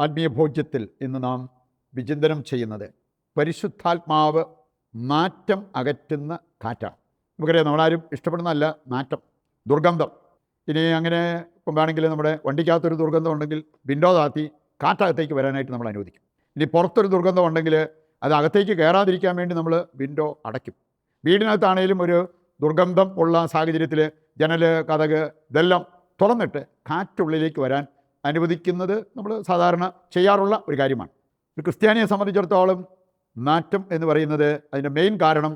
ആത്മീയ ഭോജ്യത്തിൽ ഇന്ന് നാം വിചിന്തനം ചെയ്യുന്നത് പരിശുദ്ധാത്മാവ് നാറ്റം അകറ്റുന്ന കാറ്റാണ്. നമുക്കറിയാം, നമ്മളാരും ഇഷ്ടപ്പെടുന്നതല്ല നാറ്റം, ദുർഗന്ധം. ഇനി അങ്ങനെ വേണമെങ്കിൽ നമ്മുടെ വണ്ടിക്കകത്തൊരു ദുർഗന്ധം ഉണ്ടെങ്കിൽ വിൻഡോ താത്തി കാറ്റകത്തേക്ക് വരാനായിട്ട് നമ്മൾ അനുവദിക്കും. ഇനി പുറത്തൊരു ദുർഗന്ധം ഉണ്ടെങ്കിൽ അത് അകത്തേക്ക് കയറാതിരിക്കാൻ വേണ്ടി നമ്മൾ വിൻഡോ അടയ്ക്കും. വീടിനകത്താണെങ്കിലും ഒരു ദുർഗന്ധം ഉള്ള സാഹചര്യത്തിൽ ജനൽ, കതക് ഇതെല്ലാം തുറന്നിട്ട് കാറ്റുള്ളിലേക്ക് വരാൻ അനുവദിക്കുന്നത് നമ്മൾ സാധാരണ ചെയ്യാറുള്ള ഒരു കാര്യമാണ്. ഒരു ക്രിസ്ത്യാനിയെ സംബന്ധിച്ചിടത്തോളം നാറ്റം എന്ന് പറയുന്നത് അതിൻ്റെ മെയിൻ കാരണം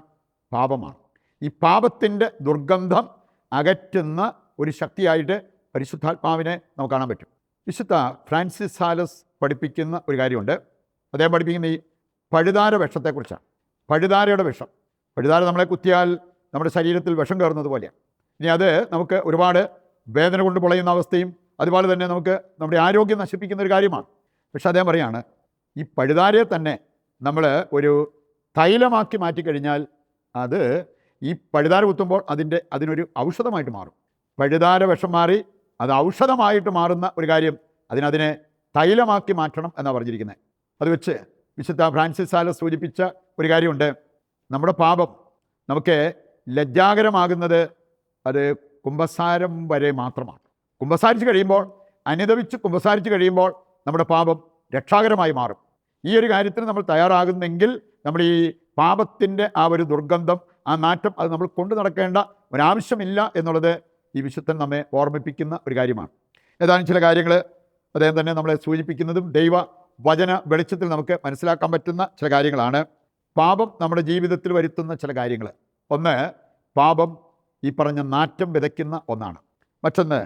പാപമാണ്. ഈ പാപത്തിൻ്റെ ദുർഗന്ധം അകറ്റുന്ന ഒരു ശക്തിയായിട്ട് പരിശുദ്ധാത്മാവിനെ നമുക്ക് കാണാൻ പറ്റും. വിശുദ്ധ ഫ്രാൻസിസ് സാലസ് പഠിപ്പിക്കുന്ന ഒരു കാര്യമുണ്ട്. അദ്ദേഹം പഠിപ്പിക്കുന്ന ഈ പഴുതാര വിഷത്തെക്കുറിച്ചാണ്. പഴുതാരയുടെ വിഷം, പഴുതാര നമ്മളെ കുത്തിയാൽ നമ്മുടെ ശരീരത്തിൽ വിഷം കയറുന്നത് പോലെയാണ്. ഇനി അത് നമുക്ക് ഒരുപാട് വേദന കൊണ്ട് പൊളയുന്ന അവസ്ഥയും അതുപോലെ തന്നെ നമുക്ക് നമ്മുടെ ആരോഗ്യം നശിപ്പിക്കുന്ന ഒരു കാര്യമാണ്. പക്ഷെ അദ്ദേഹം പറയാണ്, ഈ പഴുതാരയെ തന്നെ നമ്മൾ ഒരു തൈലമാക്കി മാറ്റിക്കഴിഞ്ഞാൽ അത് ഈ പഴുതാര കുത്തുമ്പോൾ അതിനൊരു ഔഷധമായിട്ട് മാറും. പഴുതാര വിഷം മാറി അത് ഔഷധമായിട്ട് മാറുന്ന ഒരു കാര്യം, അതിനെ തൈലമാക്കി മാറ്റണം എന്നാണ് പറഞ്ഞിരിക്കുന്നത്. അത് വെച്ച് വിശുദ്ധ ഫ്രാൻസിസ് സാലസ് സൂചിപ്പിച്ച ഒരു കാര്യമുണ്ട്. നമ്മുടെ പാപം നമുക്ക് ലജ്ജാകരമാകുന്നത് അത് കുമ്പസാരം വരെ മാത്രമാണ്. കുമ്പസാരിച്ച് കഴിയുമ്പോൾ, അനുദപിച്ച് കുമ്പസാരിച്ച് കഴിയുമ്പോൾ നമ്മുടെ പാപം രക്ഷാകരമായി മാറും. ഈ ഒരു കാര്യത്തിന് നമ്മൾ തയ്യാറാകുന്നെങ്കിൽ നമ്മൾ ഈ പാപത്തിൻ്റെ ആ ഒരു ദുർഗന്ധം, ആ നാറ്റം, അത് നമ്മൾ കൊണ്ടു നടക്കേണ്ട ഒരാവശ്യമില്ല എന്നുള്ളത് ഈ വിശുദ്ധൻ നമ്മെ ഓർമ്മിപ്പിക്കുന്ന ഒരു കാര്യമാണ്. ഏതാനും ചില കാര്യങ്ങൾ അദ്ദേഹം തന്നെ നമ്മളെ സൂചിപ്പിക്കുന്നതും ദൈവ വചന വെളിച്ചത്തിൽ നമുക്ക് മനസ്സിലാക്കാൻ പറ്റുന്ന ചില കാര്യങ്ങളാണ്. പാപം നമ്മുടെ ജീവിതത്തിൽ വരുത്തുന്ന ചില കാര്യങ്ങൾ. ഒന്ന്, പാപം ഈ പറഞ്ഞ നാറ്റം വിതയ്ക്കുന്ന ഒന്നാണ്. മറ്റൊന്ന്,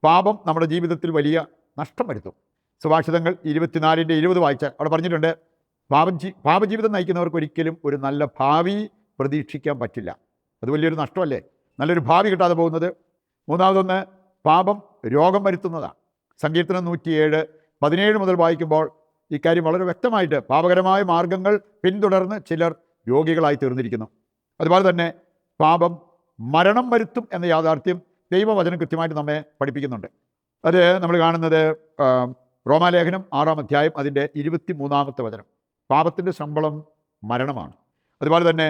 പാപം നമ്മുടെ ജീവിതത്തിൽ വലിയ നഷ്ടം വരുത്തും. സുഭാഷിതങ്ങൾ 24:20 വായിച്ചാൽ അവിടെ പറഞ്ഞിട്ടുണ്ട്, പാപജീവിതം നയിക്കുന്നവർക്ക് ഒരിക്കലും ഒരു നല്ല ഭാവി പ്രതീക്ഷിക്കാൻ പറ്റില്ല. അത് വലിയൊരു നഷ്ടമല്ലേ, നല്ലൊരു ഭാവി കിട്ടാതെ പോകുന്നത്. മൂന്നാമതൊന്ന്, പാപം രോഗം വരുത്തുന്നതാണ്. സങ്കീർത്തനം 107:17 മുതൽ വായിക്കുമ്പോൾ ഇക്കാര്യം വളരെ വ്യക്തമായിട്ട്, പാപകരമായ മാർഗങ്ങൾ പിന്തുടർന്ന് ചിലർ രോഗികളായി തീർന്നിരിക്കുന്നു. അതുപോലെ തന്നെ പാപം മരണം വരുത്തും എന്ന യാഥാർത്ഥ്യം ദൈവവചനം കൃത്യമായിട്ട് നമ്മെ പഠിപ്പിക്കുന്നുണ്ട്. അത് നമ്മൾ കാണുന്നത് റോമാലേഖനം 6-ാം അധ്യായം അതിൻ്റെ 23-ാമത്തെ വചനം. പാപത്തിൻ്റെ ശമ്പളം മരണമാണ്. അതുപോലെ തന്നെ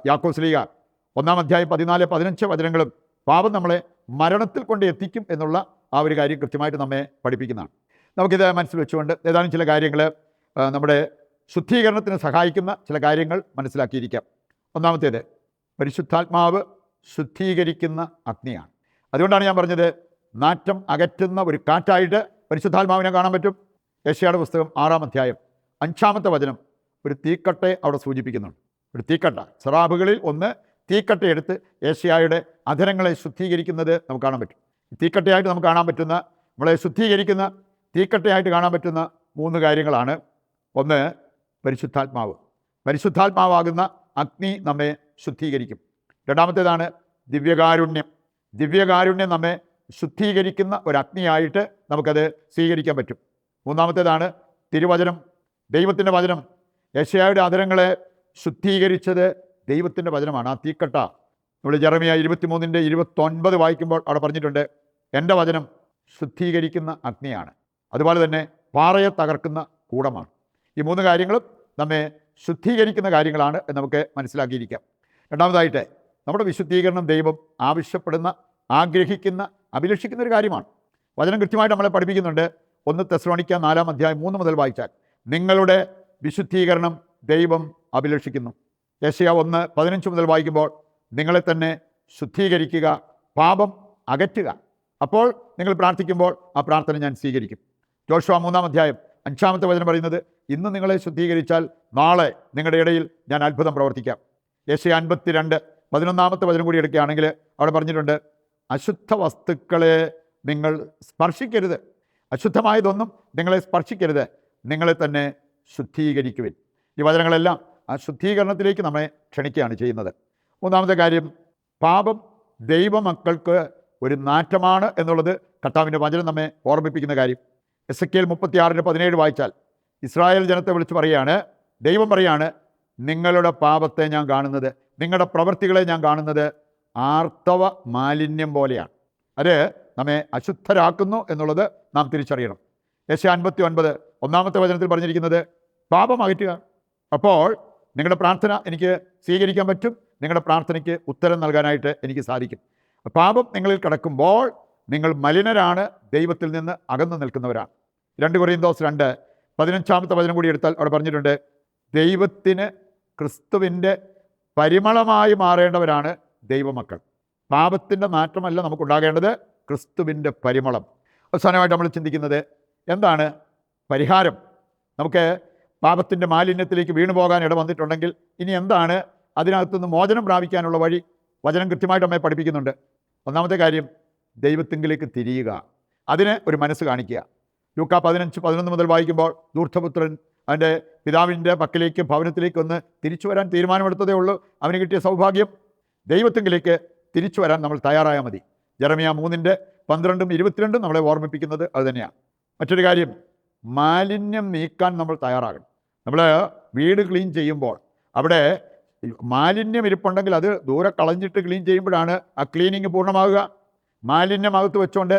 യാക്കോബ് ശ്ലീഹ 1-ാം അധ്യായം 14-15 വചനങ്ങളും പാപം നമ്മളെ മരണത്തിൽ കൊണ്ട് എത്തിക്കും എന്നുള്ള ആ ഒരു കാര്യം കൃത്യമായിട്ട് നമ്മെ പഠിപ്പിക്കുന്നതാണ്. നമുക്കിത് മനസ്സിൽ വെച്ചുകൊണ്ട് ഏതാനും ചില കാര്യങ്ങൾ, നമ്മുടെ ശുദ്ധീകരണത്തിന് സഹായിക്കുന്ന ചില കാര്യങ്ങൾ മനസ്സിലാക്കിയിരിക്കാം. ഒന്നാമത്തേത്, പരിശുദ്ധാത്മാവ് ശുദ്ധീകരിക്കുന്ന അഗ്നിയാണ്. അതുകൊണ്ടാണ് ഞാൻ പറഞ്ഞത്, നാറ്റം അകറ്റുന്ന ഒരു കാറ്റായിട്ട് പരിശുദ്ധാത്മാവിനെ കാണാൻ പറ്റും. യെശയ്യായുടെ പുസ്തകം 6-ാം അധ്യായം 5-ാമത്തെ വചനം ഒരു തീക്കട്ടയെ അവിടെ സൂചിപ്പിക്കുന്നുണ്ട്. ഒരു തീക്കട്ട, സെറാബുകളിൽ ഒന്ന് തീക്കട്ടയെടുത്ത് യെശയ്യായുടെ അധരങ്ങളെ ശുദ്ധീകരിക്കുന്നത് നമുക്ക് കാണാൻ പറ്റും. തീക്കട്ടയായിട്ട് നമുക്ക് കാണാൻ പറ്റുന്ന, നമ്മളെ ശുദ്ധീകരിക്കുന്ന തീക്കട്ടയായിട്ട് കാണാൻ പറ്റുന്ന 3 കാര്യങ്ങളാണ്. ഒന്ന്, പരിശുദ്ധാത്മാവ്. പരിശുദ്ധാത്മാവാകുന്ന അഗ്നി നമ്മെ ശുദ്ധീകരിക്കും. രണ്ടാമത്തേതാണ് ദിവ്യകാരുണ്യം. ദിവ്യകാരുണ്യം നമ്മെ ശുദ്ധീകരിക്കുന്ന ഒരു അഗ്നിയായിട്ട് നമുക്കത് സ്വീകരിക്കാൻ പറ്റും. മൂന്നാമത്തേതാണ് തിരുവചനം, ദൈവത്തിൻ്റെ വചനം. യെശയ്യായുടെ അധരങ്ങളെ ശുദ്ധീകരിച്ചത് ദൈവത്തിൻ്റെ വചനമാണ്. ആ തീക്കട്ട നമ്മൾ ജെറമ്യാ 23:29 വായിക്കുമ്പോൾ അവിടെ പറഞ്ഞിട്ടുണ്ട്, എൻ്റെ വചനം ശുദ്ധീകരിക്കുന്ന അഗ്നിയാണ്. അതുപോലെ തന്നെ പാറയെ തകർക്കുന്ന കൂടമാണ്. ഈ 3 കാര്യങ്ങളും നമ്മെ ശുദ്ധീകരിക്കുന്ന കാര്യങ്ങളാണ് എന്ന് നമുക്ക് മനസ്സിലാക്കിയിരിക്കാം. രണ്ടാമതായിട്ട്, നമ്മുടെ വിശുദ്ധീകരണം ദൈവം ആവശ്യപ്പെടുന്ന, ആഗ്രഹിക്കുന്ന, അഭിലഷിക്കുന്ന ഒരു കാര്യമാണ്. വചനം കൃത്യമായിട്ട് നമ്മളെ പഠിപ്പിക്കുന്നുണ്ട്. 1 തെസ്സലോനിക്ക 4-ാം അധ്യായം 3 മുതൽ വായിച്ചാൽ, നിങ്ങളുടെ വിശുദ്ധീകരണം ദൈവം അഭിലഷിക്കുന്നു. യെശയ്യാ 1:15 മുതൽ വായിക്കുമ്പോൾ, നിങ്ങളെ തന്നെ ശുദ്ധീകരിക്കുക, പാപം അകറ്റുക, അപ്പോൾ നിങ്ങൾ പ്രാർത്ഥിക്കുമ്പോൾ ആ പ്രാർത്ഥന ഞാൻ സ്വീകരിക്കും. ജോഷുവ 3-ാം അധ്യായം 5-ാമത്തെ വചനം പറയുന്നത്, ഇന്ന് നിങ്ങളെ ശുദ്ധീകരിച്ചാൽ നാളെ നിങ്ങളുടെ ഇടയിൽ ഞാൻ അത്ഭുതം പ്രവർത്തിക്കാം. യെശയ്യാ 52:11 വചനം കൂടി എടുക്കുകയാണെങ്കിൽ അവിടെ പറഞ്ഞിട്ടുണ്ട്, അശുദ്ധ വസ്തുക്കളെ നിങ്ങൾ സ്പർശിക്കരുത്, അശുദ്ധമായതൊന്നും നിങ്ങളെ സ്പർശിക്കരുത്, നിങ്ങളെ തന്നെ ശുദ്ധീകരിക്കുവിൻ. ഈ വചനങ്ങളെല്ലാം ആ ശുദ്ധീകരണത്തിലേക്ക് നമ്മെ ക്ഷണിക്കുകയാണ് ചെയ്യുന്നത്. മൂന്നാമത്തെ കാര്യം, പാപം ദൈവമക്കൾക്ക് ഒരു നാറ്റമാണ് എന്നുള്ളത് കർത്താവിൻ്റെ വചനം നമ്മെ ഓർമ്മിപ്പിക്കുന്ന കാര്യം. എസെക്കിയേൽ 36:17 വായിച്ചാൽ, ഇസ്രായേൽ ജനത്തെ വിളിച്ച് പറയുകയാണ്, ദൈവം പറയാണ്, നിങ്ങളുടെ പാപത്തെ ഞാൻ കാണുന്നത്, നിങ്ങളുടെ പ്രവൃത്തികളെ ഞാൻ കാണുന്നത് ആർത്തവ മാലിന്യം പോലെയാണ്. അത് നമ്മെ അശുദ്ധരാക്കുന്നു എന്നുള്ളത് നാം തിരിച്ചറിയണം. യെശയ്യാ 59 ഒന്നാമത്തെ വചനത്തിൽ പറഞ്ഞിരിക്കുന്നത് പാപം അകറ്റുക. അപ്പോൾ നിങ്ങളുടെ പ്രാർത്ഥന എനിക്ക് സ്വീകരിക്കാൻ പറ്റും, നിങ്ങളുടെ പ്രാർത്ഥനയ്ക്ക് ഉത്തരം നൽകാനായിട്ട് എനിക്ക് സാധിക്കും. പാപം നിങ്ങളിൽ കിടക്കുമ്പോൾ നിങ്ങൾ മലിനരാണ്, ദൈവത്തിൽ നിന്ന് അകന്നു നിൽക്കുന്നവരാണ്. 2 കൊരിന്തോസ് 2:15 വചനം കൂടി എടുത്താൽ അവിടെ പറഞ്ഞിട്ടുണ്ട്, ദൈവത്തിന് ക്രിസ്തുവിൻ്റെ പരിമളമായി മാറേണ്ടവരാണ് ദൈവമക്കൾ. പാപത്തിൻ്റെ നാറ്റമല്ല നമുക്കുണ്ടാകേണ്ടത്, ക്രിസ്തുവിൻ്റെ പരിമളം. അവസാനമായിട്ട് നമ്മൾ ചിന്തിക്കുന്നത് എന്താണ് പരിഹാരം? നമുക്ക് പാപത്തിൻ്റെ മാലിന്യത്തിലേക്ക് വീണു പോകാൻ ഇട വന്നിട്ടുണ്ടെങ്കിൽ ഇനി എന്താണ് അതിനകത്തുനിന്ന് മോചനം പ്രാപിക്കാനുള്ള വഴി? വചനം കൃത്യമായിട്ട് നമ്മെ പഠിപ്പിക്കുന്നുണ്ട്. ഒന്നാമത്തെ കാര്യം, ദൈവത്തിങ്കിലേക്ക് തിരിയുക, അതിന് ഒരു മനസ്സ് കാണിക്കുക. ലൂക്കാ 15:11 മുതൽ വായിക്കുമ്പോൾ ധൂർത്തപുത്രൻ അവൻ്റെ പിതാവിൻ്റെ പക്കലേക്ക് ഭവനത്തിലേക്ക് ഒന്ന് തിരിച്ചു വരാൻ തീരുമാനമെടുത്തതേ ഉള്ളൂ. അവന് കിട്ടിയ സൗഭാഗ്യം, ദൈവത്തിങ്കിലേക്ക് തിരിച്ചു വരാൻ നമ്മൾ തയ്യാറായാൽ മതി. ജെറമ്യാ 3:12-22 നമ്മളെ ഓർമ്മിപ്പിക്കുന്നത് അതുതന്നെയാണ്. മറ്റൊരു കാര്യം, മാലിന്യം നീക്കാൻ നമ്മൾ തയ്യാറാകണം. നമ്മൾ വീട് ക്ലീൻ ചെയ്യുമ്പോൾ അവിടെ മാലിന്യം ഇരിപ്പുണ്ടെങ്കിൽ അത് ദൂരെ കളഞ്ഞിട്ട് ക്ലീൻ ചെയ്യുമ്പോഴാണ് ആ ക്ലീനിങ് പൂർണ്ണമാകുക. മാലിന്യമകത്ത് വെച്ചുകൊണ്ട്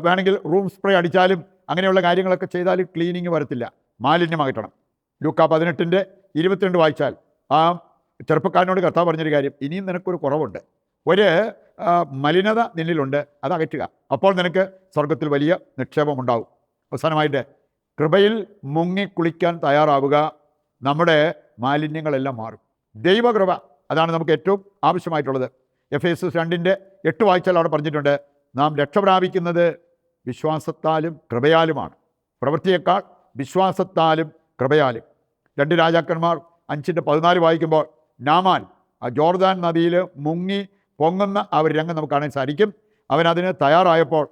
വേണമെങ്കിൽ റൂം സ്പ്രേ അടിച്ചാലും അങ്ങനെയുള്ള കാര്യങ്ങളൊക്കെ ചെയ്താലും ക്ലീനിങ് വരത്തില്ല. മാലിന്യം അകറ്റണം. ലൂക്കാ 18:22 വായിച്ചാൽ ആ ചെറുപ്പക്കാരനോട് കർത്താവ് പറഞ്ഞൊരു കാര്യം, ഇനിയും നിനക്കൊരു കുറവുണ്ട്, ഒരു മലിനത നിന്നിലുണ്ട്, അത് അകറ്റുക, അപ്പോൾ നിനക്ക് സ്വർഗത്തിൽ വലിയ നിക്ഷേപം ഉണ്ടാവും. അവസാനമായിട്ട് കൃപയിൽ മുങ്ങി കുളിക്കാൻ തയ്യാറാവുക, നമ്മുടെ മാലിന്യങ്ങളെല്ലാം മാറും. ദൈവകൃപ, അതാണ് നമുക്ക് ഏറ്റവും ആവശ്യമായിട്ടുള്ളത്. എഫേസ്യസ് 2:8 വായിച്ചാൽ അവിടെ പറഞ്ഞിട്ടുണ്ട്, നാം രക്ഷ പ്രാപിക്കുന്നത് വിശ്വാസത്താലും കൃപയാലുമാണ്, പ്രവൃത്തിയേക്കാൾ വിശ്വാസത്താലും കൃപയാലും. 2 രാജാക്കന്മാർ 5:14 വായിക്കുമ്പോൾ നാമാൻ ആ ജോർദാൻ നദിയിൽ മുങ്ങി പൊങ്ങുന്ന ആ ഒരു രംഗം നമുക്ക് കാണാൻ സാധിക്കും. അവൻ അതിന് തയ്യാറായപ്പോൾ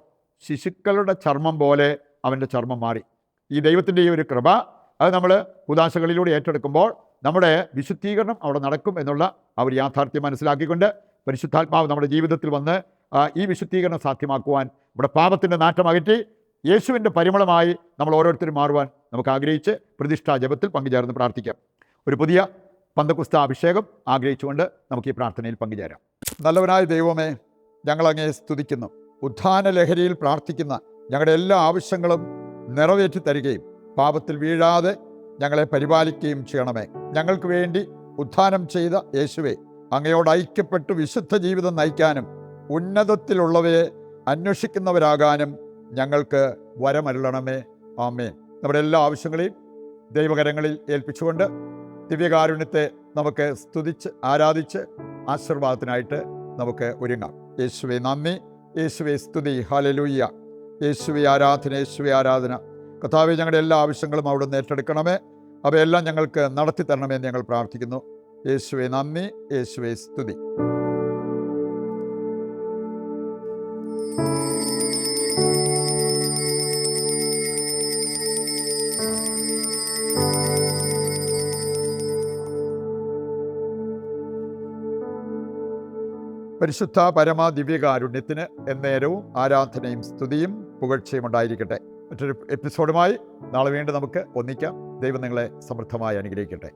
ശിശുക്കളുടെ ചർമ്മം പോലെ അവൻ്റെ ചർമ്മം മാറി. ഈ ദൈവത്തിൻ്റെ ഈ ഒരു കൃപ അത് നമ്മൾ ഉദാശകളിലൂടെ ഏറ്റെടുക്കുമ്പോൾ നമ്മുടെ വിശുദ്ധീകരണം അവിടെ നടക്കും എന്നുള്ള ആ ഒരു യാഥാർത്ഥ്യം മനസ്സിലാക്കിക്കൊണ്ട് പരിശുദ്ധാത്മാവ് നമ്മുടെ ജീവിതത്തിൽ വന്ന് ഈ വിശുദ്ധീകരണം സാധ്യമാക്കുവാൻ, നമ്മുടെ പാപത്തിൻ്റെ നാറ്റം അകറ്റി യേശുവിൻ്റെ പരിമളമായി നമ്മൾ ഓരോരുത്തരും മാറുവാൻ നമുക്ക് ആഗ്രഹിച്ച് പ്രതിഷ്ഠാ ജപത്തിൽ പങ്കുചേർന്ന് പ്രാർത്ഥിക്കാം. ഒരു പുതിയ പന്തക്കുസ്ത അഭിഷേകം ആഗ്രഹിച്ചുകൊണ്ട് നമുക്ക് ഈ പ്രാർത്ഥനയിൽ പങ്കുചേരാം. നല്ലവനായ ദൈവമേ, ഞങ്ങളങ്ങേ സ്തുതിക്കുന്നു. ഉത്ഥാന ലഹരിയിൽ പ്രാർത്ഥിക്കുന്ന ഞങ്ങളുടെ എല്ലാ ആവശ്യങ്ങളും നിറവേറ്റി തരികയും പാപത്തിൽ വീഴാതെ ഞങ്ങളെ പരിപാലിക്കുകയും ചെയ്യണമേ. ഞങ്ങൾക്ക് വേണ്ടി ഉത്ഥാനം ചെയ്ത യേശുവെ, അങ്ങയോട് ഐക്യപ്പെട്ട് വിശുദ്ധ ജീവിതം നയിക്കാനും ഉന്നതത്തിലുള്ളവയെ അന്വേഷിക്കുന്നവരാകാനും ഞങ്ങൾക്ക് വരമരുളണമേ. ആമേൻ. നമ്മുടെ എല്ലാ ആവശ്യങ്ങളെയും ദൈവകരങ്ങളിൽ ഏൽപ്പിച്ചുകൊണ്ട് ദിവ്യകാരുണ്യത്തെ നമുക്ക് സ്തുതിച്ച് ആരാധിച്ച് ആശീർവാദത്തിനായിട്ട് നമുക്ക് ഒരുങ്ങാം. യേശുവെ നന്ദി, യേശുവെ സ്തുതി, ഹല്ലേലൂയ. യേശുവെ ആരാധന, യേശുവെ ആരാധന. കർത്താവേ, ഞങ്ങളുടെ എല്ലാ ആവശ്യങ്ങളും അവിടുന്ന് ഏറ്റെടുക്കണമേ, അവയെല്ലാം ഞങ്ങൾക്ക് നടത്തി തരണമെന്ന് ഞങ്ങൾ പ്രാർത്ഥിക്കുന്നു. യേശുവെ നന്ദി, യേശുവെ സ്തുതി. പരിശുദ്ധ പരമ ദിവ്യകാരുണ്യത്തിന് എന്നേരവും ആരാധനയും സ്തുതിയും പുകഴ്ചയും ഉണ്ടായിരിക്കട്ടെ. മറ്റൊരു എപ്പിസോഡുമായി നാളെ വീണ്ടും നമുക്ക് ഒന്നിക്കാം. ദൈവം നിങ്ങളെ സമൃദ്ധമായി അനുഗ്രഹിക്കട്ടെ.